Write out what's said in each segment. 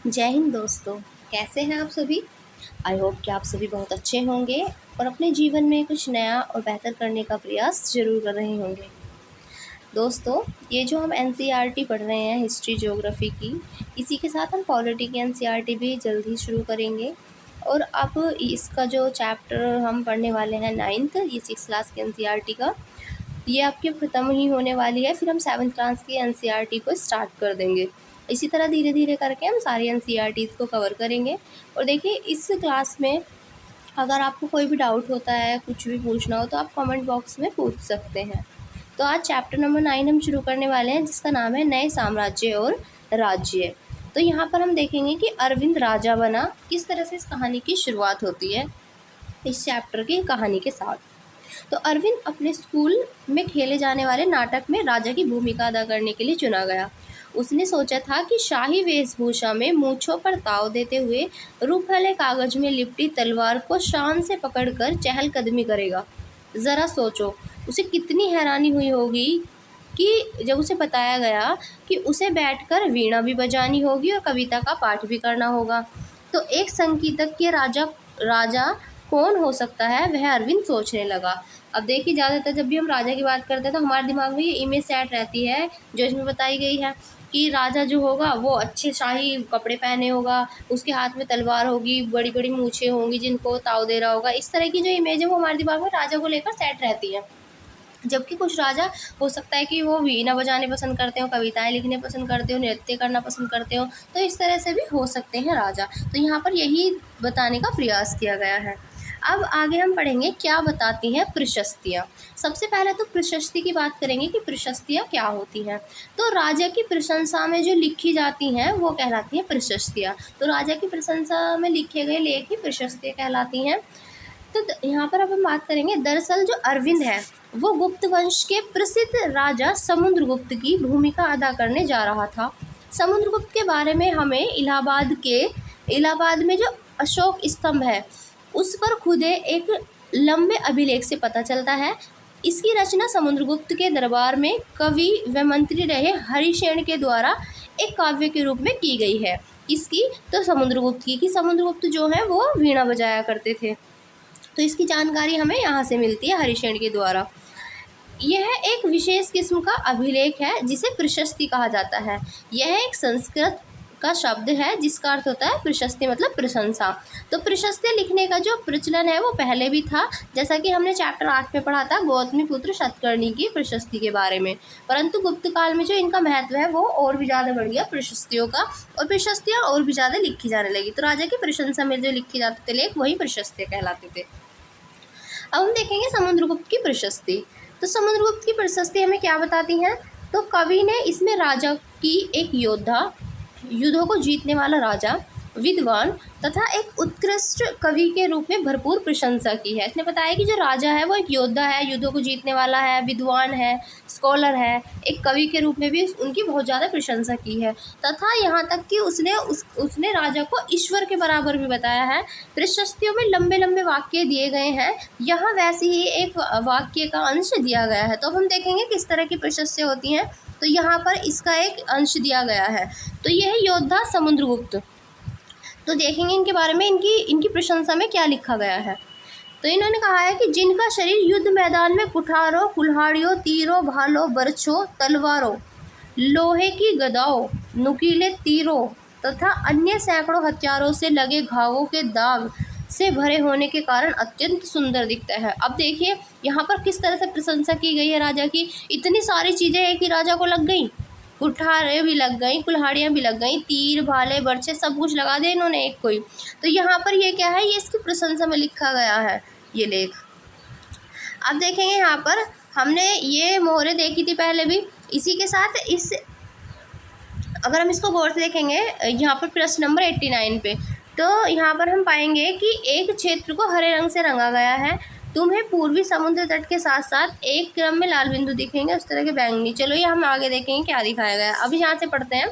जय हिंद दोस्तों। कैसे हैं आप सभी। आई होप कि आप सभी बहुत अच्छे होंगे और अपने जीवन में कुछ नया और बेहतर करने का प्रयास ज़रूर कर रहे होंगे। दोस्तों, ये जो हम एनसीईआरटी पढ़ रहे हैं हिस्ट्री ज्योग्राफी की, इसी के साथ हम पॉलिटी की एनसीईआरटी भी जल्द ही शुरू करेंगे। और अब इसका जो चैप्टर हम पढ़ने वाले हैं 9th, ये 6th क्लास की एनसीईआरटी का, ये आपकी ख़त्म ही होने वाली है। फिर हम 7th क्लास की एनसीईआरटी को स्टार्ट कर देंगे। इसी तरह धीरे धीरे करके हम सारी एनसीईआरटीज़ को कवर करेंगे। और देखिए, इस क्लास में अगर आपको कोई भी डाउट होता है, कुछ भी पूछना हो, तो आप कमेंट बॉक्स में पूछ सकते हैं। तो आज चैप्टर नंबर 9 हम शुरू करने वाले हैं, जिसका नाम है नए साम्राज्य और राज्य। तो यहाँ पर हम देखेंगे कि अरविंद राजा बना, किस तरह से इस कहानी की शुरुआत होती है इस चैप्टर की कहानी के साथ। तो अरविंद अपने स्कूल में खेले जाने वाले नाटक में राजा की भूमिका अदा करने के लिए चुना गया। उसने सोचा था कि शाही वेशभूषा में मूंछों पर ताव देते हुए रूपहले कागज में लिपटी तलवार को शान से पकड़कर चहलकदमी करेगा। ज़रा सोचो, उसे कितनी हैरानी हुई होगी कि जब उसे बताया गया कि उसे बैठकर वीणा भी बजानी होगी और कविता का पाठ भी करना होगा। तो एक संगीतज्ञ के राजा कौन हो सकता है, वह अरविंद सोचने लगा। अब देखिए, ज़्यादातर जब भी हम राजा की बात करते हैं तो हमारे दिमाग में ये इमेज सेट रहती है जो इसमें बताई गई है कि राजा जो होगा वो अच्छे शाही कपड़े पहने होगा, उसके हाथ में तलवार होगी, बड़ी बड़ी मूछें होंगी जिनको ताव दे रहा होगा। इस तरह की जो इमेज है वो हमारे दिमाग में राजा को लेकर सेट रहती है। जबकि कुछ राजा हो सकता है कि वो वीणा बजाने पसंद करते हो, कविताएं लिखने पसंद करते हो, नृत्य करना पसंद करते हो। तो इस तरह से भी हो सकते हैं राजा। तो यहाँ पर यही बताने का प्रयास किया गया है। अब आगे हम पढ़ेंगे क्या बताती हैं प्रशस्तियाँ। सबसे पहले तो प्रशस्ति की बात करेंगे कि प्रशस्तियाँ क्या होती हैं। तो राजा की प्रशंसा में जो लिखी जाती हैं वो कहलाती हैं प्रशस्तियाँ। तो राजा की प्रशंसा में लिखे गए लेख ही प्रशस्तियाँ कहलाती हैं। तो यहाँ पर अब हम बात करेंगे, दरअसल जो अरविंद है वो गुप्त वंश के प्रसिद्ध राजा समुद्रगुप्त की भूमिका अदा करने जा रहा था। समुद्रगुप्त के बारे में हमें इलाहाबाद में जो अशोक स्तंभ है उस पर खुदे एक लंबे अभिलेख से पता चलता है। इसकी रचना समुद्रगुप्त के दरबार में कवि व मंत्री रहे हरिशेन के द्वारा एक काव्य के रूप में की गई है। इसकी तो समुद्रगुप्त की कि समुद्रगुप्त जो है वो वीणा बजाया करते थे। तो इसकी जानकारी हमें यहाँ से मिलती है हरिशेन के द्वारा। यह एक विशेष किस्म का अभिलेख है जिसे प्रशस्ति कहा जाता है। यह एक संस्कृत का शब्द है जिसका अर्थ होता है प्रशस्ति, मतलब प्रशंसा। तो प्रशस्ति लिखने का जो प्रचलन है वो पहले भी था, जैसा कि हमने चैप्टर 8 में पढ़ा था गौतमीपुत्र शतकर्णी की प्रशस्ति के बारे में। परंतु गुप्त काल में जो इनका महत्व है वो और भी ज़्यादा बढ़ गया प्रशस्तियों का, और प्रशस्तियाँ और भी ज़्यादा लिखी जाने लगी। तो राजा की प्रशंसा में जो लिखे जाते थे लेख वही प्रशस्तियाँ कहलाते थे। अब हम देखेंगे समुद्रगुप्त की प्रशस्ति। तो समुद्रगुप्त की प्रशस्ति हमें क्या बताती हैं। तो कवि ने इसमें राजा की एक योद्धा, युद्धों को जीतने वाला राजा, विद्वान तथा एक उत्कृष्ट कवि के रूप में भरपूर प्रशंसा की है। इसने बताया कि जो राजा है वो एक योद्धा है, युद्धों को जीतने वाला है, विद्वान है, स्कॉलर है, एक कवि के रूप में भी उनकी बहुत ज़्यादा प्रशंसा की है। तथा यहाँ तक कि उसने राजा को ईश्वर के बराबर भी बताया है। प्रशस्तियों में लंबे लंबे वाक्य दिए गए हैं, यहाँ वैसे ही एक वाक्य का अंश दिया गया है। तो अब हम देखेंगे किस तरह की प्रशस्तियाँ होती हैं। तो यहाँ पर इसका एक अंश दिया गया है। तो यह योद्धा समुद्रगुप्त, तो देखेंगे इनके बारे में, इनकी प्रशंसा में क्या लिखा गया है। तो इन्होंने कहा है कि जिनका शरीर युद्ध मैदान में कुठारों, कुल्हाड़ियों, तीरों, भालों, बर्छों, तलवारों, लोहे की गदाओं, नुकीले तीरों तथा अन्य सैकड़ों हथियारों से लगे घावों के दाग से भरे होने के कारण अत्यंत सुंदर दिखता है। अब देखिए यहाँ पर किस तरह से प्रशंसा की गई है राजा की। इतनी सारी चीज़ें एक ही राजा को लग गई, कुठारें भी लग गई, कुल्हाड़ियाँ भी लग गई, तीर, भाले, बर्छे सब कुछ लगा दे इन्होंने एक कोई। तो यहाँ पर ये क्या है, ये इसकी प्रशंसा में लिखा गया है ये लेख। अब देखेंगे यहाँ पर हमने ये मोहरें देखी थी पहले भी। इसी के साथ अगर हम इसको गौर से देखेंगे यहाँ पर प्रश्न नंबर 89 पे, तो यहाँ पर हम पाएंगे कि एक क्षेत्र को हरे रंग से रंगा गया है। तुम्हें पूर्वी समुद्र तट के साथ साथ एक क्रम में लाल बिंदु दिखेंगे, उस तरह के बैंगनी। चलो ये हम आगे देखेंगे क्या दिखाया गया है। अभी यहाँ से पढ़ते हैं।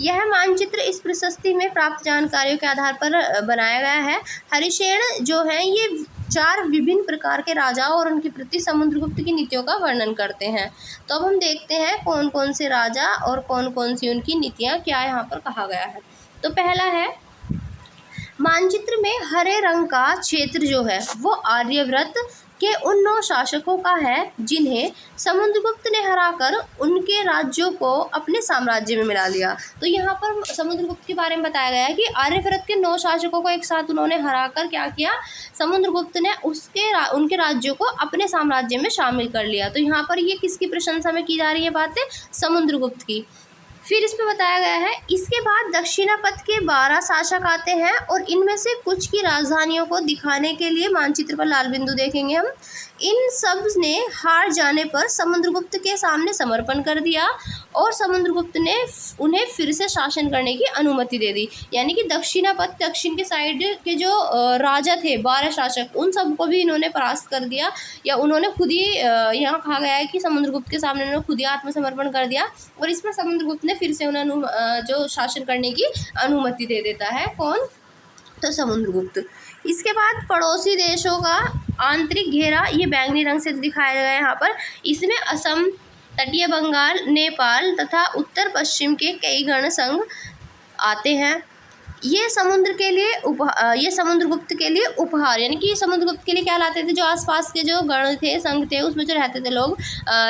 यह मानचित्र इस प्रशस्ति में प्राप्त जानकारियों के आधार पर बनाया गया है। हरिशेन जो है ये 4 विभिन्न प्रकार के राजाओं और उनके प्रति समुद्रगुप्त की नीतियों का वर्णन करते हैं। तो अब हम देखते हैं कौन कौन से राजा और कौन कौन सी उनकी नीतियाँ क्या यहाँ पर कहा गया है। तो पहला है, मानचित्र में हरे रंग का क्षेत्र जो है वो आर्यव्रत के उन 9 शासकों का है जिन्हें समुद्रगुप्त ने हराकर उनके राज्यों को अपने साम्राज्य में मिला लिया। तो यहाँ पर समुद्रगुप्त के बारे में बताया गया है कि आर्यव्रत के 9 शासकों को एक साथ उन्होंने हराकर क्या किया, समुद्रगुप्त ने उनके राज्यों को अपने साम्राज्य में शामिल कर लिया। तो यहाँ पर ये किसकी प्रशंसा में की जा रही है बातें, समुद्रगुप्त की। फिर इसमें बताया गया है, इसके बाद दक्षिणापथ के 12 शासक आते हैं और इनमें से कुछ की राजधानियों को दिखाने के लिए मानचित्र पर लाल बिंदु देखेंगे हम। इन सब ने हार जाने पर समुद्रगुप्त के सामने समर्पण कर दिया और समुद्रगुप्त ने उन्हें फिर से शासन करने की अनुमति दे दी। यानी कि दक्षिणापथ, दक्षिण के साइड के जो राजा थे 12 शासक, उन सबको भी इन्होंने परास्त कर दिया, या उन्होंने खुद ही यहाँ कहा गया है कि समुद्रगुप्त के सामने उन्होंने खुद ही आत्मसमर्पण कर दिया और इस पर समुद्रगुप्त ने फिर से उन्हें जो शासन करने की अनुमति दे देता है। कौन, तो समुद्रगुप्त। इसके बाद पड़ोसी देशों का आंतरिक घेरा, ये बैंगनी रंग से दिखाया गया है यहाँ पर। इसमें असम, तटीय बंगाल, नेपाल तथा उत्तर पश्चिम के कई गण संघ आते हैं। ये समुद्रगुप्त के लिए उपहार, यानी कि समुद्रगुप्त के लिए क्या लाते थे, जो आसपास के जो गण थे, संघ थे, उसमें जो रहते थे लोग,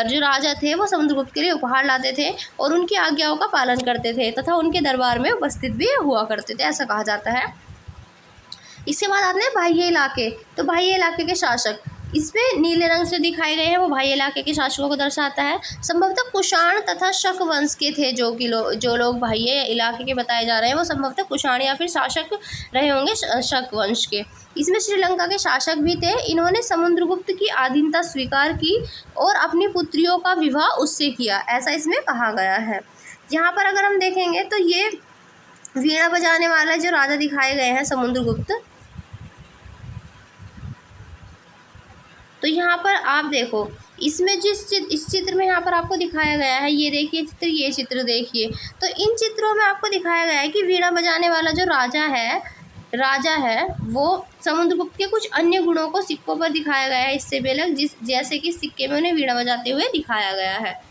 जो राजा थे, वो समुद्रगुप्त के लिए उपहार लाते थे और उनकी आज्ञाओं का पालन करते थे तथा उनके दरबार में उपस्थित भी हुआ करते थे, ऐसा कहा जाता है। इसके बाद आते हैं बाह्य इलाके। तो बाह्य इलाके के शासक, इसमें नीले रंग से दिखाए गए हैं, वो बाह्य इलाके के शासकों को दर्शाता है। संभवतः कुषाण तथा शक वंश के थे जो लोग बाह्य इलाके के बताए जा रहे हैं, वो संभवतः कुषाण या फिर शासक रहे होंगे शक वंश के। इसमें श्रीलंका के शासक भी थे। इन्होंने समुद्रगुप्त की अधीनता स्वीकार की और अपनी पुत्रियों का विवाह उससे किया, ऐसा इसमें कहा गया है। यहाँ पर अगर हम देखेंगे तो ये वीणा बजाने वाला जो राजा दिखाए गए हैं समुद्रगुप्त, तो यहाँ पर आप देखो, इसमें इस चित्र में यहाँ पर आपको दिखाया गया है, ये देखिए चित्र, ये चित्र देखिए। तो इन चित्रों में आपको दिखाया गया है कि वीणा बजाने वाला जो राजा है वो समुद्रगुप्त के कुछ अन्य गुणों को सिक्कों पर दिखाया गया है इससे भी अलग, जैसे कि सिक्के में उन्हें वीणा बजाते हुए दिखाया गया है।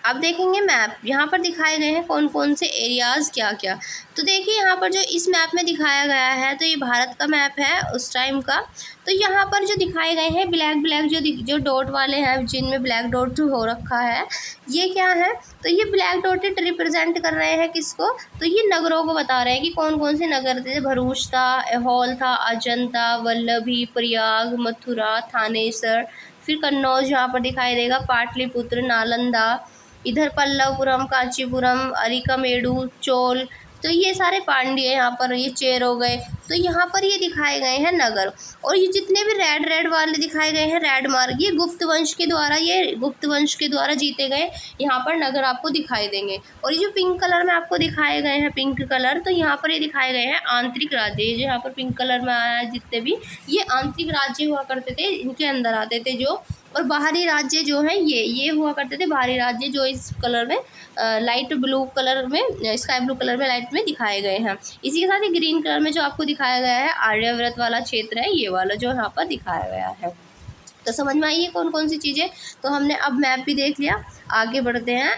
अब देखेंगे मैप, यहाँ पर दिखाए गए हैं कौन कौन से एरियाज़ क्या क्या। तो देखिए यहाँ पर जो इस मैप में दिखाया गया है, तो ये भारत का मैप है उस टाइम का। तो यहाँ पर जो दिखाए गए हैं ब्लैक जो डॉट वाले हैं, जिनमें ब्लैक डॉट हो रखा है, ये क्या है, तो ये ब्लैक डॉटेड रिप्रेजेंट कर रहे हैं किसको, तो ये नगरों को बता रहे हैं कि कौन कौन से नगर थे। भरूच था, ऐहोल था, अजंता, वल्लभी, प्रयाग, मथुरा, थानेसर, फिर कन्नौज यहाँ पर दिखाई देगा, पाटलिपुत्र, नालंदा, इधर पल्लवपुरम, कांचीपुरम, अरिकामेडू, चोल, तो ये सारे पांड्य यहाँ पर, ये चेर हो गए। तो यहाँ पर ये दिखाए गए हैं नगर, और ये जितने भी रेड वाले दिखाए गए हैं, रेड मार्ग, ये गुप्त वंश के द्वारा जीते गए यहाँ पर नगर आपको दिखाई देंगे। और ये जो पिंक कलर में आपको दिखाए गए हैं, पिंक कलर, तो यहाँ पर ये दिखाए गए हैं आंतरिक राज्य। ये जो यहाँ पर पिंक कलर में आया है, जितने भी ये आंतरिक राज्य हुआ करते थे, इनके अंदर आते थे जो, और बाहरी राज्य जो है ये हुआ करते थे बाहरी राज्य, जो इस कलर में लाइट ब्लू कलर में, स्काई ब्लू कलर में लाइट में दिखाए गए हैं। इसी के साथ ही ग्रीन कलर में जो आपको दिखाया गया है आर्यव्रत वाला क्षेत्र है, ये वाला जो यहाँ पर दिखाया गया है। तो समझ में आई है कौन कौन सी चीज़ें। तो हमने अब मैप भी देख लिया, आगे बढ़ते हैं।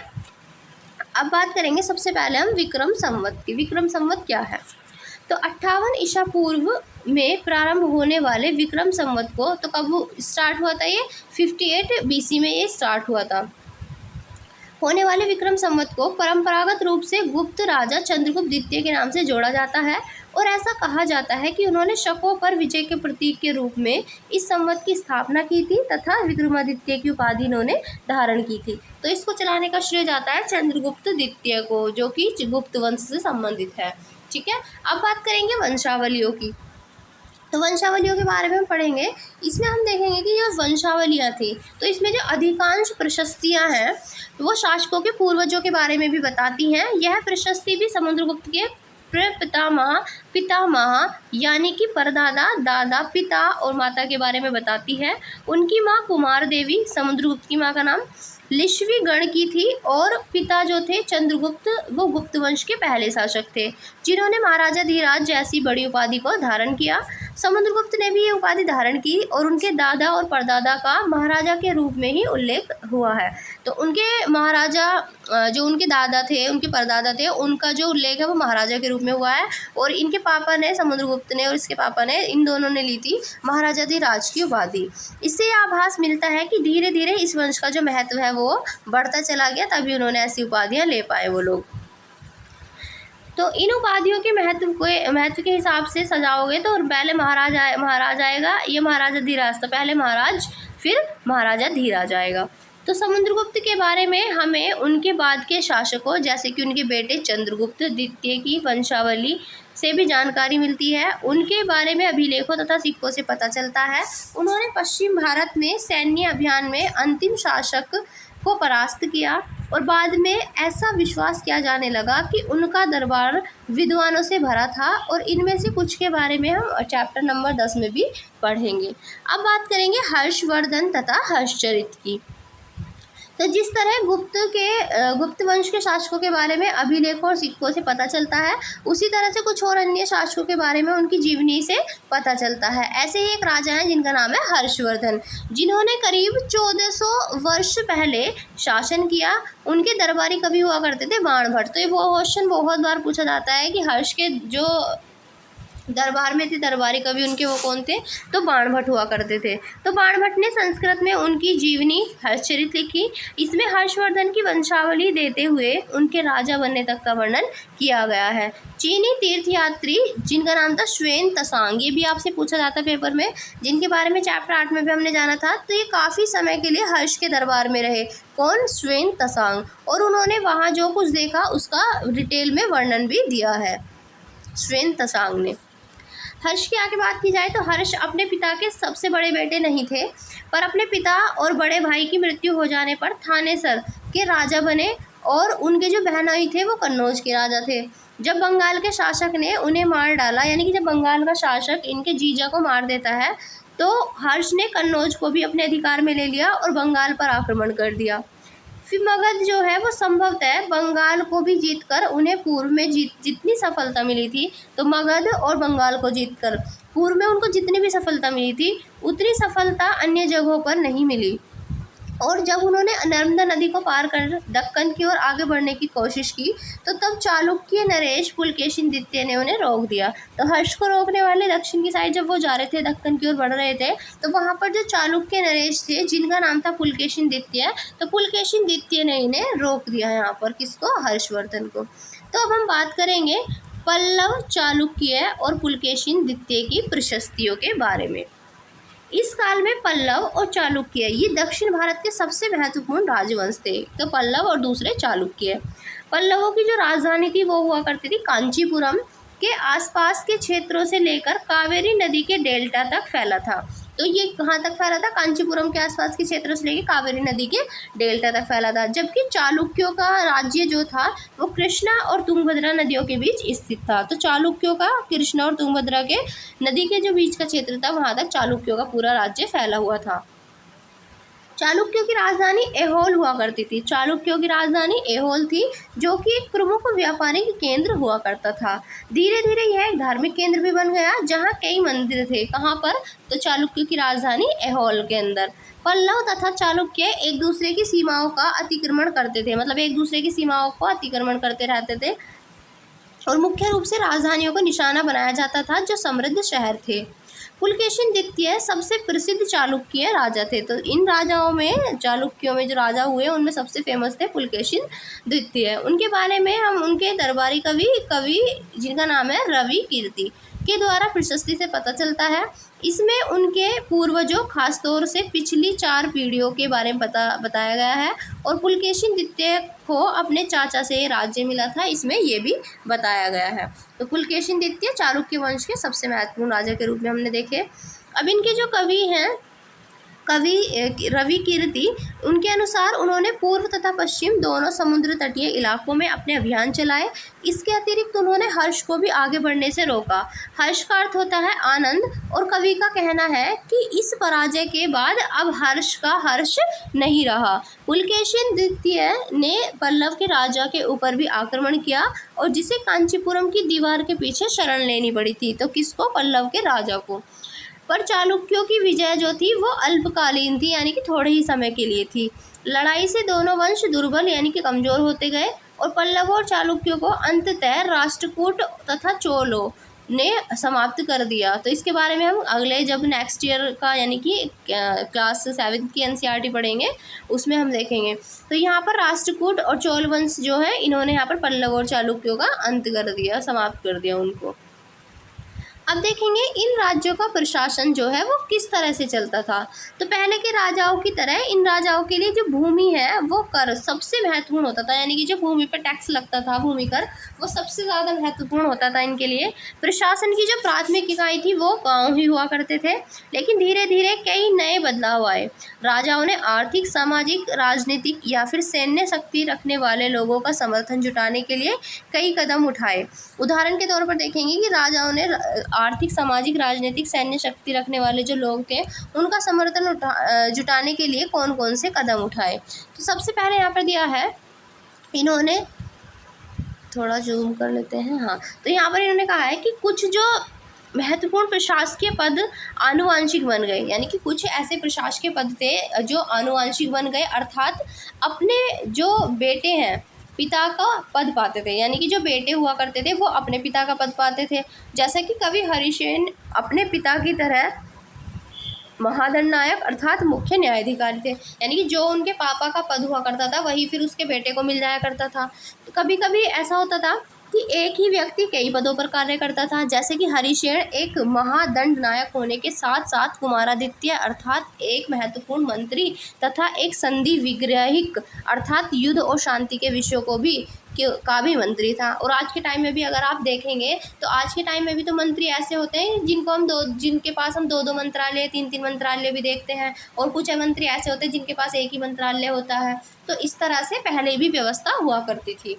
अब बात करेंगे सबसे पहले हम विक्रम संवत की। विक्रम संवत क्या है, तो 58 ईसा पूर्व में प्रारंभ होने वाले विक्रम संवत को, तो कब स्टार्ट हुआ था, ये 58 BC में ये स्टार्ट हुआ था। होने वाले विक्रम संवत को परंपरागत रूप से गुप्त राजा चंद्रगुप्त द्वितीय के नाम से जोड़ा जाता है और ऐसा कहा जाता है कि उन्होंने शकों पर विजय के प्रतीक के रूप में इस संवत की स्थापना की थी तथा विक्रमादित्य की उपाधि इन्होंने धारण की थी। तो इसको चलाने का श्रेय जाता है चंद्रगुप्त द्वितीय को, जो कि गुप्त वंश से संबंधित है। ठीक है, अब बात करेंगे वंशावलियों की। तो वंशावलियों के बारे में हम पढ़ेंगे। इसमें हम देखेंगे कि जो वंशावलियाँ थी, तो इसमें जो अधिकांश प्रशस्तियाँ हैं वो शासकों के पूर्वजों के बारे में भी बताती हैं। यह प्रशस्ति भी समुद्रगुप्त के पितामह यानी कि परदादा, दादा, पिता और माता के बारे में बताती है। उनकी माँ कुमार देवी, समुद्रगुप्त की माँ का नाम, लिच्छवी गण की थी और पिता जो थे चंद्रगुप्त, वो गुप्त वंश के पहले शासक थे जिन्होंने महाराजा धीराज जैसी बड़ी उपाधि को धारण किया। समुद्रगुप्त ने भी ये उपाधि धारण की और उनके दादा और परदादा का महाराजा के रूप में ही उल्लेख हुआ है। तो उनके महाराजा जो उनके दादा थे, उनके परदादा थे, उनका जो उल्लेख है वो महाराजा के रूप में हुआ है। और इनके पापा ने, समुद्रगुप्त ने और इसके पापा ने, इन दोनों ने ली थी महाराजाधिराज की उपाधि। इससे यह आभास मिलता है कि धीरे धीरे इस वंश का जो महत्व है वो बढ़ता चला गया, तभी उन्होंने ऐसी उपाधियाँ ले पाए वो लोग। तो इन उपाधियों के महत्व के हिसाब से सजाओगे तो पहले महाराज आएगा, ये महाराजा धीराज, तो पहले महाराज फिर महाराजा धीराज आएगा। तो समुद्रगुप्त के बारे में हमें उनके बाद के शासकों जैसे कि उनके बेटे चंद्रगुप्त द्वितीय की वंशावली से भी जानकारी मिलती है। उनके बारे में अभिलेखों तथा सिक्कों से पता चलता है। उन्होंने पश्चिम भारत में सैन्य अभियान में अंतिम शासक को परास्त किया और बाद में ऐसा विश्वास किया जाने लगा कि उनका दरबार विद्वानों से भरा था, और इनमें से कुछ के बारे में हम चैप्टर नंबर 10 में भी पढ़ेंगे। अब बात करेंगे हर्षवर्धन तथा हर्षचरित की। तो जिस तरह गुप्त वंश के शासकों के बारे में अभिलेखों और सिक्कों से पता चलता है, उसी तरह से कुछ और अन्य शासकों के बारे में उनकी जीवनी से पता चलता है। ऐसे ही एक राजा हैं जिनका नाम है हर्षवर्धन, जिन्होंने करीब 1400 वर्ष पहले शासन किया। उनके दरबारी कवि हुआ करते थे बाणभट्ट। तो ये क्वेश्चन बहुत बार पूछा जाता है कि हर्ष के जो दरबार में थे दरबारी कवि उनके वो कौन थे, तो बाणभट्ट हुआ करते थे। तो बाणभट्ट ने संस्कृत में उनकी जीवनी हर्षचरित लिखी। इसमें हर्षवर्धन की वंशावली देते हुए उनके राजा बनने तक का वर्णन किया गया है। चीनी तीर्थयात्री जिनका नाम था श्वेन तसांग, ये भी आपसे पूछा जाता है पेपर में, जिनके बारे में चैप्टर 8 में भी हमने जाना था। तो ये काफ़ी समय के लिए हर्ष के दरबार में रहे। कौन? श्वेन तसांग। और उन्होंने वहाँ जो कुछ देखा उसका डिटेल में वर्णन भी दिया है श्वेन तसांग ने। हर्ष की आगे बात की जाए तो हर्ष अपने पिता के सबसे बड़े बेटे नहीं थे, पर अपने पिता और बड़े भाई की मृत्यु हो जाने पर थानेसर के राजा बने, और उनके जो बहनोई थे वो कन्नौज के राजा थे। जब बंगाल के शासक ने उन्हें मार डाला, यानी कि जब बंगाल का शासक इनके जीजा को मार देता है, तो हर्ष ने कन्नौज को भी अपने अधिकार में ले लिया और बंगाल पर आक्रमण कर दिया। फिर मगध जो है वो संभवतः बंगाल को भी जीतकर, उन्हें पूर्व में जितनी सफलता मिली थी, तो मगध और बंगाल को जीतकर पूर्व में उनको जितनी भी सफलता मिली थी उतनी सफलता अन्य जगहों पर नहीं मिली। और जब उन्होंने नर्मदा नदी को पार कर दक्कन की ओर आगे बढ़ने की कोशिश की, तो तब चालुक्य नरेश पुलकेशिन द्वितीय ने उन्हें रोक दिया। तो हर्ष को रोकने वाले दक्षिण की साइड जब वो जा रहे थे, दक्कन की ओर बढ़ रहे थे, तो वहाँ पर जो चालुक्य नरेश थे जिनका नाम था पुलकेशिन द्वितीय, तो पुलकेशिन द्वितीय ने इन्हें रोक दिया यहाँ पर, किसको? हर्षवर्धन को। तो अब हम बात करेंगे पल्लव, चालुक्य और पुलकेशिन द्वितीय की प्रशस्तियों के बारे में। इस काल में पल्लव और चालुक्य ये दक्षिण भारत के सबसे महत्वपूर्ण राजवंश थे। तो पल्लव और दूसरे चालुक्य। पल्लवों की जो राजधानी थी वो हुआ करती थी कांचीपुरम के आसपास के क्षेत्रों से लेकर कावेरी नदी के डेल्टा तक फैला था। तो ये कहाँ तक फैला था? कांचीपुरम के आसपास के क्षेत्रों से लेकर कावेरी नदी के डेल्टा तक फैला था। जबकि चालुक्यों का राज्य जो था वो कृष्णा और तुंगभद्रा नदियों के बीच स्थित था। तो चालुक्यों का कृष्णा और तुंगभद्रा के नदी के जो बीच का क्षेत्र था वहाँ तक चालुक्यों का पूरा राज्य फैला हुआ था। चालुक्यों की राजधानी ऐहोल हुआ करती थी। चालुक्यों की राजधानी ऐहोल थी, जो कि एक प्रमुख व्यापारिक केंद्र हुआ करता था। धीरे धीरे यह एक धार्मिक केंद्र भी बन गया, जहाँ कई मंदिर थे। कहाँ पर? तो चालुक्यों की राजधानी ऐहोल के अंदर। पल्लव तथा चालुक्य एक दूसरे की सीमाओं का अतिक्रमण करते थे, मतलब एक दूसरे की सीमाओं को अतिक्रमण करते रहते थे, और मुख्य रूप से राजधानियों को निशाना बनाया जाता था जो समृद्ध शहर थे। पुलकेशिन द्वितीय सबसे प्रसिद्ध चालुक्य राजा थे। तो इन राजाओं में, चालुक्यों में जो राजा हुए उनमें सबसे फेमस थे पुलकेशिन द्वितीय। उनके बारे में हम उनके दरबारी कवि जिनका नाम है रवि कीर्ति के द्वारा प्रशस्ति से पता चलता है। इसमें उनके पूर्वजों, खासतौर से पिछली 4 पीढ़ियों के बारे में बताया गया है, और पुलकेशिन द्वितीय को अपने चाचा से राज्य मिला था, इसमें ये भी बताया गया है। तो पुलकेशिन द्वितीय चालुक्य वंश के सबसे महत्वपूर्ण राजा के रूप में हमने देखे। अब इनके जो कवि हैं कवि रवि कीर्ति, उनके अनुसार उन्होंने पूर्व तथा पश्चिम दोनों समुद्र तटीय इलाकों में अपने अभियान चलाए। इसके अतिरिक्त उन्होंने हर्ष को भी आगे बढ़ने से रोका। हर्ष का अर्थ होता है आनंद, और कवि का कहना है कि इस पराजय के बाद अब हर्ष का हर्ष नहीं रहा। पुलकेशिन द्वितीय ने पल्लव के राजा के ऊपर भी आक्रमण किया, और जिसे कांचीपुरम की दीवार के पीछे शरण लेनी पड़ी थी। तो किसको? पल्लव के राजा को। पर चालुक्यों की विजय जो थी वो अल्पकालीन थी, यानी कि थोड़े ही समय के लिए थी। लड़ाई से दोनों वंश दुर्बल यानी कि कमजोर होते गए, और पल्लवों और चालुक्यों को अंततः राष्ट्रकूट तथा चोलों ने समाप्त कर दिया। तो इसके बारे में हम अगले जब नेक्स्ट ईयर का यानी कि क्लास 7 की एनसीईआरटी पढ़ेंगे उसमें हम देखेंगे। तो यहाँ पर राष्ट्रकूट और चोल वंश जो है इन्होंने यहाँ पर पल्लव और चालुक्यों का अंत कर दिया, समाप्त कर दिया उनको। अब देखेंगे इन राज्यों का प्रशासन जो है वो किस तरह से चलता था। तो पहले के राजाओं की तरह इन राजाओं के लिए जो भूमि है वो कर सबसे महत्वपूर्ण होता था, यानी कि जो भूमि पर टैक्स लगता था, भूमि कर, वो सबसे ज़्यादा महत्वपूर्ण होता था इनके लिए। प्रशासन की जो प्राथमिक इकाई थी वो गांव ही हुआ करते थे, लेकिन धीरे धीरे कई नए बदलाव आए। राजाओं ने आर्थिक, सामाजिक, राजनीतिक या फिर सैन्य शक्ति रखने वाले लोगों का समर्थन जुटाने के लिए कई कदम उठाए। उदाहरण के तौर पर देखेंगे कि राजाओं ने आर्थिक, सामाजिक, राजनीतिक, सैन्य शक्ति रखने वाले जो लोग थे उनका समर्थन जुटाने के लिए कौन कौन से कदम उठाए। तो सबसे पहले यहाँ पर दिया है, इन्होंने थोड़ा जूम कर लेते हैं, हाँ, तो यहाँ पर इन्होंने कहा है कि कुछ जो महत्वपूर्ण प्रशासकीय पद आनुवांशिक बन गए, यानी कि कुछ ऐसे प्रशासकीय पद थे जो आनुवांशिक बन गए, अर्थात अपने जो बेटे हैं पिता का पद पाते थे, यानी कि जो बेटे हुआ करते थे वो अपने पिता का पद पाते थे। जैसा कि कवि हरिसेन अपने पिता की तरह महादंड नायक अर्थात मुख्य न्यायाधिकारी थे, यानी कि जो उनके पापा का पद हुआ करता था वही फिर उसके बेटे को मिल जाया करता था। तो कभी कभी ऐसा होता था कि एक ही व्यक्ति कई पदों पर कार्य करता था, जैसे कि हरिसेन एक महादंड नायक होने के साथ साथ कुमारादित्य अर्थात एक महत्वपूर्ण मंत्री तथा एक संधि विग्रहिक अर्थात युद्ध और शांति के विषयों को भी का भी मंत्री था। और आज के टाइम में भी अगर आप देखेंगे तो आज के टाइम में भी तो मंत्री ऐसे होते हैं जिनके पास हम दो मंत्रालय, तीन मंत्रालय भी देखते हैं, और कुछ मंत्री ऐसे होते हैं जिनके पास एक ही मंत्रालय होता है। तो इस तरह से पहले भी व्यवस्था हुआ करती थी।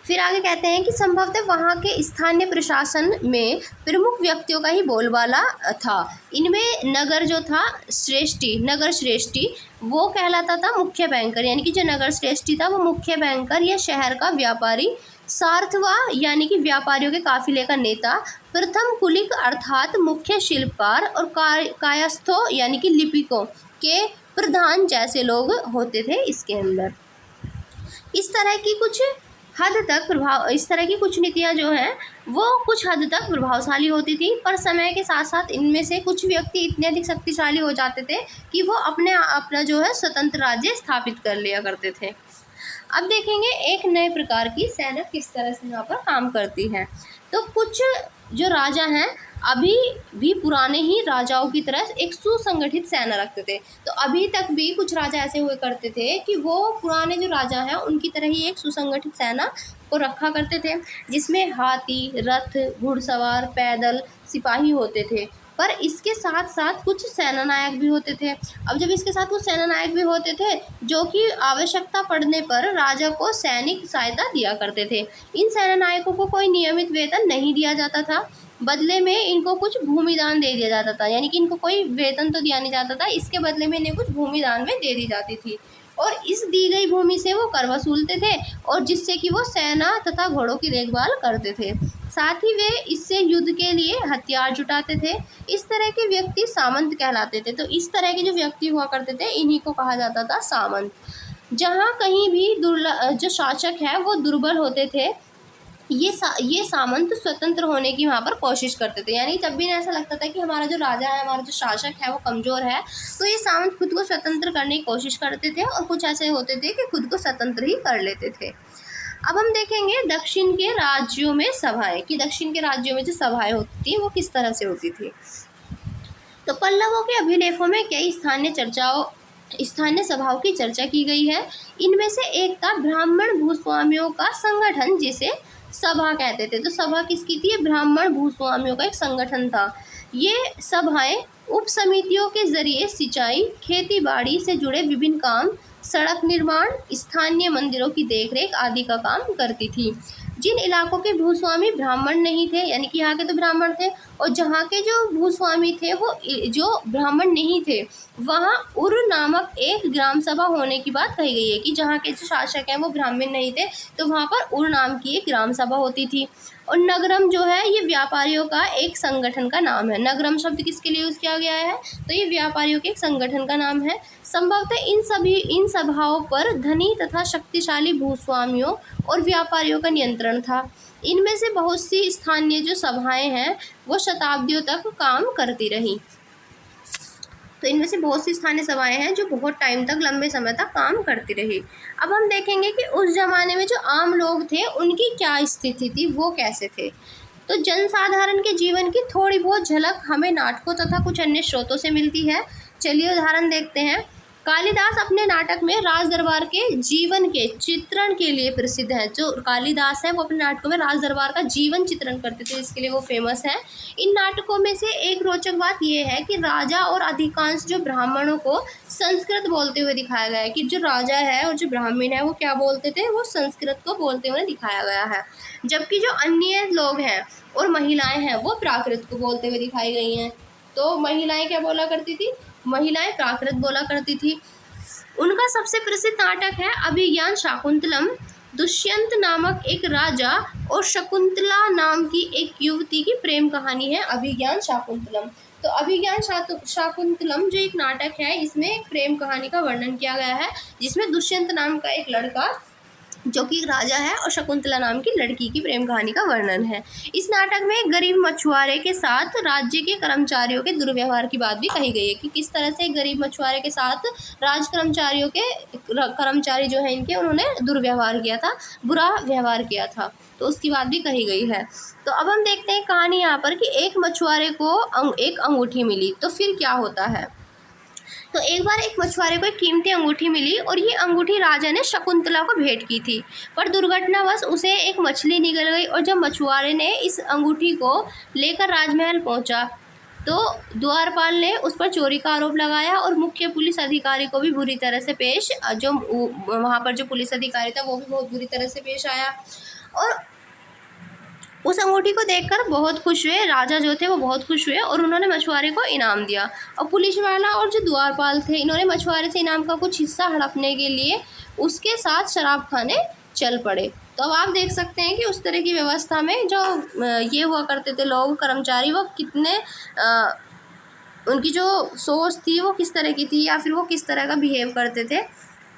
फिर आगे कहते हैं कि संभवतः वहाँ के स्थानीय प्रशासन में प्रमुख व्यक्तियों का ही बोलबाला था। इनमें नगर जो था नगर श्रेष्ठी वो कहलाता था मुख्य बैंकर, यानी कि जो नगर श्रेष्ठी था वो मुख्य बैंकर या शहर का व्यापारी, सार्थवा यानी कि व्यापारियों के काफिले का नेता, प्रथम कुलिक अर्थात मुख्य शिल्पकार, और कायस्थों यानी कि लिपिकों के प्रधान जैसे लोग होते थे इसके अंदर। इस तरह की कुछ नीतियाँ जो हैं वो कुछ हद तक प्रभावशाली होती थी, पर समय के साथ साथ इनमें से कुछ व्यक्ति इतने अधिक शक्तिशाली हो जाते थे कि वो अपना जो है स्वतंत्र राज्य स्थापित कर लिया करते थे। अब देखेंगे एक नए प्रकार की सेना किस तरह से यहाँ पर काम करती है। तो कुछ जो राजा हैं अभी भी पुराने ही राजाओं की तरह एक सुसंगठित सेना रखते थे। तो अभी तक भी कुछ राजा ऐसे हुए करते थे कि वो पुराने जो राजा हैं उनकी तरह ही एक सुसंगठित सेना को रखा करते थे, जिसमें हाथी, रथ, घुड़सवार, पैदल, सिपाही होते थे। पर इसके साथ साथ कुछ सेना नायक भी होते थे। अब जब इसके साथ कुछ सेना नायक भी होते थे जो कि आवश्यकता पड़ने पर राजा को सैनिक सहायता दिया करते थे। इन सेना नायकों को कोई नियमित वेतन नहीं दिया जाता था, बदले में इनको कुछ भूमि दान दे दिया जाता था, यानी कि इनको कोई वेतन तो दिया नहीं जाता था, इसके बदले में इन्हें कुछ भूमि दान में दे दी जाती थी, और इस दी गई भूमि से वो कर वसूलते थे, और जिससे कि वो सेना तथा घोड़ों की देखभाल करते थे। साथ ही वे इससे युद्ध के लिए हथियार जुटाते थे। इस तरह के व्यक्ति सामंत कहलाते थे। तो इस तरह के जो व्यक्ति हुआ करते थे इन्हीं को कहा जाता था सामंत। जहाँ कहीं भी जो शासक है वो दुर्बल होते थे, ये सामंत स्वतंत्र होने की वहाँ पर कोशिश करते थे, यानी जब भी ऐसा लगता था कि हमारा जो राजा है, हमारा जो शासक है वो कमज़ोर है, तो ये सामंत खुद को स्वतंत्र करने की कोशिश करते थे, और कुछ ऐसे होते थे कि खुद को स्वतंत्र ही कर लेते थे। अब हम देखेंगे दक्षिण के राज्यों में सभाएं, कि दक्षिण के राज्यों में जो सभाएं होती थी वो किस तरह से होती थी। तो पल्लवों के अभिलेखों में कई स्थानीय सभाओं की चर्चा की गई है। इनमें से एक था ब्राह्मण भूस्वामियों का संगठन, जिसे सभा कहते थे। तो सभा किसकी थी? ब्राह्मण भूस्वामियों का एक संगठन था। ये सभाएं उप समितियों के जरिए सिंचाई, खेती बाड़ी से जुड़े विभिन्न काम, सड़क निर्माण, स्थानीय मंदिरों की देखरेख आदि का काम करती थी। जिन इलाकों के भूस्वामी ब्राह्मण नहीं थे, यानी कि यहाँ के तो ब्राह्मण थे, और जहाँ के जो भूस्वामी थे वो जो ब्राह्मण नहीं थे, वहाँ उर नामक एक ग्राम सभा होने की बात कही गई है कि जहाँ के जो शासक हैं वो ब्राह्मण नहीं थे, तो वहाँ पर उर नाम की एक ग्राम सभा होती थी। और नगरम जो है ये व्यापारियों का एक संगठन का नाम है। नगरम शब्द किसके लिए यूज़ किया गया है, तो ये व्यापारियों के एक संगठन का नाम है। संभवतः इन सभाओं पर धनी तथा शक्तिशाली भूस्वामियों और व्यापारियों का नियंत्रण था। इनमें से बहुत सी स्थानीय जो सभाएं हैं वो शताब्दियों तक काम करती रहीं। तो इनमें से बहुत सी स्थानीय सभाएं हैं जो बहुत टाइम तक, लंबे समय तक काम करती रही। अब हम देखेंगे कि उस ज़माने में जो आम लोग थे उनकी क्या स्थिति थी, वो कैसे थे। तो जनसाधारण के जीवन की थोड़ी बहुत झलक हमें नाटकों तथा कुछ अन्य स्रोतों से मिलती है। चलिए उदाहरण देखते हैं। कालिदास अपने नाटक में राज दरबार के जीवन के चित्रण के लिए प्रसिद्ध है। जो कालिदास है वो अपने नाटकों में राज दरबार का जीवन चित्रण करते थे, इसके लिए वो फेमस है। इन नाटकों में से एक रोचक बात यह है कि राजा और अधिकांश जो ब्राह्मणों को संस्कृत बोलते हुए दिखाया गया है, कि जो राजा है और जो ब्राह्मण है वो क्या बोलते थे, वो संस्कृत को बोलते हुए दिखाया गया है। जबकि जो अन्य लोग हैं और महिलाएं हैं वो प्राकृत को बोलते हुए दिखाई गई हैं। तो महिलाएं क्या बोला करती थी, महिलाएं प्राकृत बोला करती थी। उनका सबसे प्रसिद्ध नाटक है अभिज्ञान शाकुंतलम। दुष्यंत नामक एक राजा और शकुंतला नाम की एक युवती की प्रेम कहानी है अभिज्ञान शाकुंतलम। तो अभिज्ञान शाकुंतलम जो एक नाटक है, इसमें एक प्रेम कहानी का वर्णन किया गया है, जिसमें दुष्यंत नाम का एक लड़का जो कि राजा है और शकुंतला नाम की लड़की की प्रेम कहानी का वर्णन है। इस नाटक में एक गरीब मछुआरे के साथ राज्य के कर्मचारियों के दुर्व्यवहार की बात भी कही गई है, कि किस तरह से गरीब मछुआरे के साथ राज कर्मचारियों के कर्मचारी जो है इनके, उन्होंने दुर्व्यवहार किया था, बुरा व्यवहार किया था, तो उसकी बात भी कही गई है। तो अब हम देखते हैं कहानी यहाँ पर कि एक मछुआरे को एक अंगूठी मिली, तो फिर क्या होता है। तो एक बार एक मछुआरे को एक कीमती अंगूठी मिली और ये अंगूठी राजा ने शकुंतला को भेंट की थी, पर दुर्घटनावश उसे एक मछली निगल गई। और जब मछुआरे ने इस अंगूठी को लेकर राजमहल पहुंचा तो द्वारपाल ने उस पर चोरी का आरोप लगाया और मुख्य पुलिस अधिकारी को भी बुरी तरह से पेश, जो वहाँ पर जो पुलिस अधिकारी था वो भी बहुत बुरी तरह से पेश आया। और उस अंगूठी को देखकर बहुत खुश हुए, राजा जो थे वो बहुत खुश हुए और उन्होंने मछुआरे को इनाम दिया। और पुलिस वाला और जो द्वारपाल थे, इन्होंने मछुआरे से इनाम का कुछ हिस्सा हड़पने के लिए उसके साथ शराब खाने चल पड़े। तो अब आप देख सकते हैं कि उस तरह की व्यवस्था में जो ये हुआ करते थे लोग, कर्मचारी, वो कितने उनकी जो सोच थी वो किस तरह की थी, या फिर वो किस तरह का बिहेव करते थे।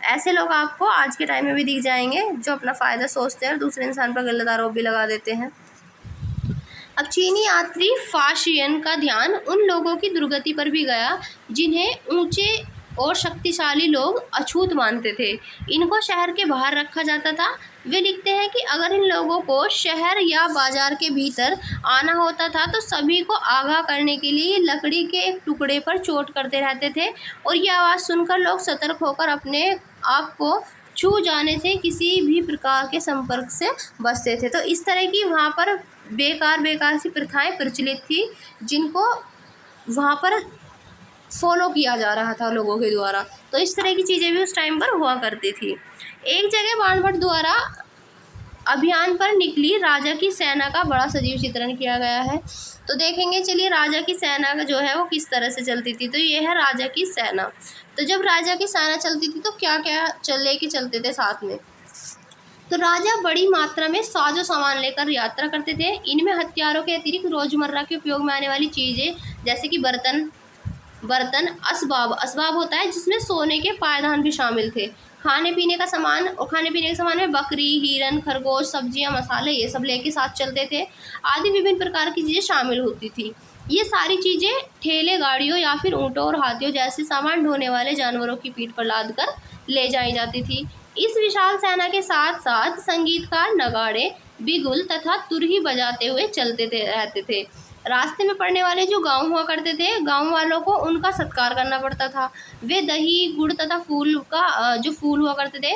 ऐसे लोग आपको आज के टाइम में भी दिख जाएंगे जो अपना फ़ायदा सोचते हैं और दूसरे इंसान पर गलत आरोप भी लगा देते हैं। अब चीनी यात्री फाशियन का ध्यान उन लोगों की दुर्गति पर भी गया जिन्हें ऊंचे और शक्तिशाली लोग अछूत मानते थे। इनको शहर के बाहर रखा जाता था। वे लिखते हैं कि अगर इन लोगों को शहर या बाजार के भीतर आना होता था तो सभी को आगाह करने के लिए लकड़ी के एक टुकड़े पर चोट करते रहते थे, और ये आवाज़ सुनकर लोग सतर्क होकर अपने आप को छू जाने से किसी भी प्रकार के संपर्क से बचते थे। तो इस तरह की वहाँ पर बेकार सी प्रथाएं प्रचलित थी, जिनको वहाँ पर फॉलो किया जा रहा था लोगों के द्वारा। तो इस तरह की चीज़ें भी उस टाइम पर हुआ करती थी। एक जगह बाणभट्ट द्वारा अभियान पर निकली राजा की सेना का बड़ा सजीव चित्रण किया गया है। तो देखेंगे, चलिए राजा की सेना का जो है वो किस तरह से चलती थी। तो ये है राजा की सेना। तो जब राजा की सेना चलती थी तो क्या क्या लेके चलते थे साथ में। तो राजा बड़ी मात्रा में साजो सामान लेकर यात्रा करते थे। इनमें हथियारों के अतिरिक्त रोजमर्रा के उपयोग में आने वाली चीज़ें जैसे कि बर्तन, असबाब होता है जिसमें सोने के पायदान भी शामिल थे। खाने पीने के सामान में बकरी, हिरन, खरगोश, सब्जियां, मसाले, ये सब लेके साथ चलते थे। आदि विभिन्न प्रकार की चीज़ें शामिल होती थी। ये सारी चीज़ें ठेले गाड़ियों या फिर ऊँटों और हाथियों जैसे सामान ढोने वाले जानवरों की पीठ पर लाद कर ले जाई जाती थी। इस विशाल सेना के साथ साथ संगीतकार नगाड़े, बिगुल तथा तुरही बजाते हुए चलते रहते थे। रास्ते में पड़ने वाले जो गांव हुआ करते थे, गांव वालों को उनका सत्कार करना पड़ता था। वे दही, गुड़ तथा फूल हुआ करते थे,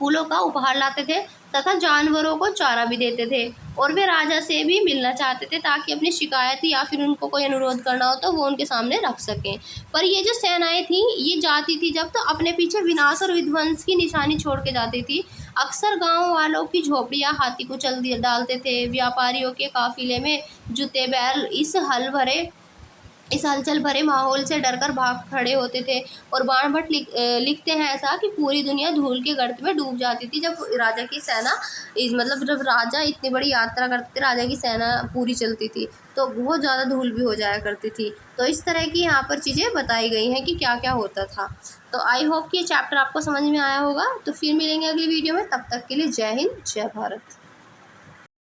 फूलों का उपहार लाते थे तथा जानवरों को चारा भी देते थे। और वे राजा से भी मिलना चाहते थे ताकि अपनी शिकायत या फिर उनको कोई अनुरोध करना हो तो वो उनके सामने रख सकें। पर ये जो सेनाएं थीं ये जाती थी जब तो अपने पीछे विनाश और विध्वंस की निशानी छोड़ के जाती थी। अक्सर गांव वालों की झोपड़ियां हाथी को चल दिया डालते थे। व्यापारियों के काफिले में जुते बैल इस हलचल भरे माहौल से डरकर भाग खड़े होते थे। और बाणभट्ट लिखते हैं ऐसा कि पूरी दुनिया धूल के गर्त में डूब जाती थी जब राजा की सेना मतलब जब राजा इतनी बड़ी यात्रा करते थे, राजा की सेना पूरी चलती थी तो बहुत ज़्यादा धूल भी हो जाया करती थी। तो इस तरह की यहाँ पर चीज़ें बताई गई हैं कि क्या क्या होता था। तो आई होप कि ये चैप्टर आपको समझ में आया होगा। तो फिर मिलेंगे अगली वीडियो में, तब तक के लिए जय हिंद जय भारत।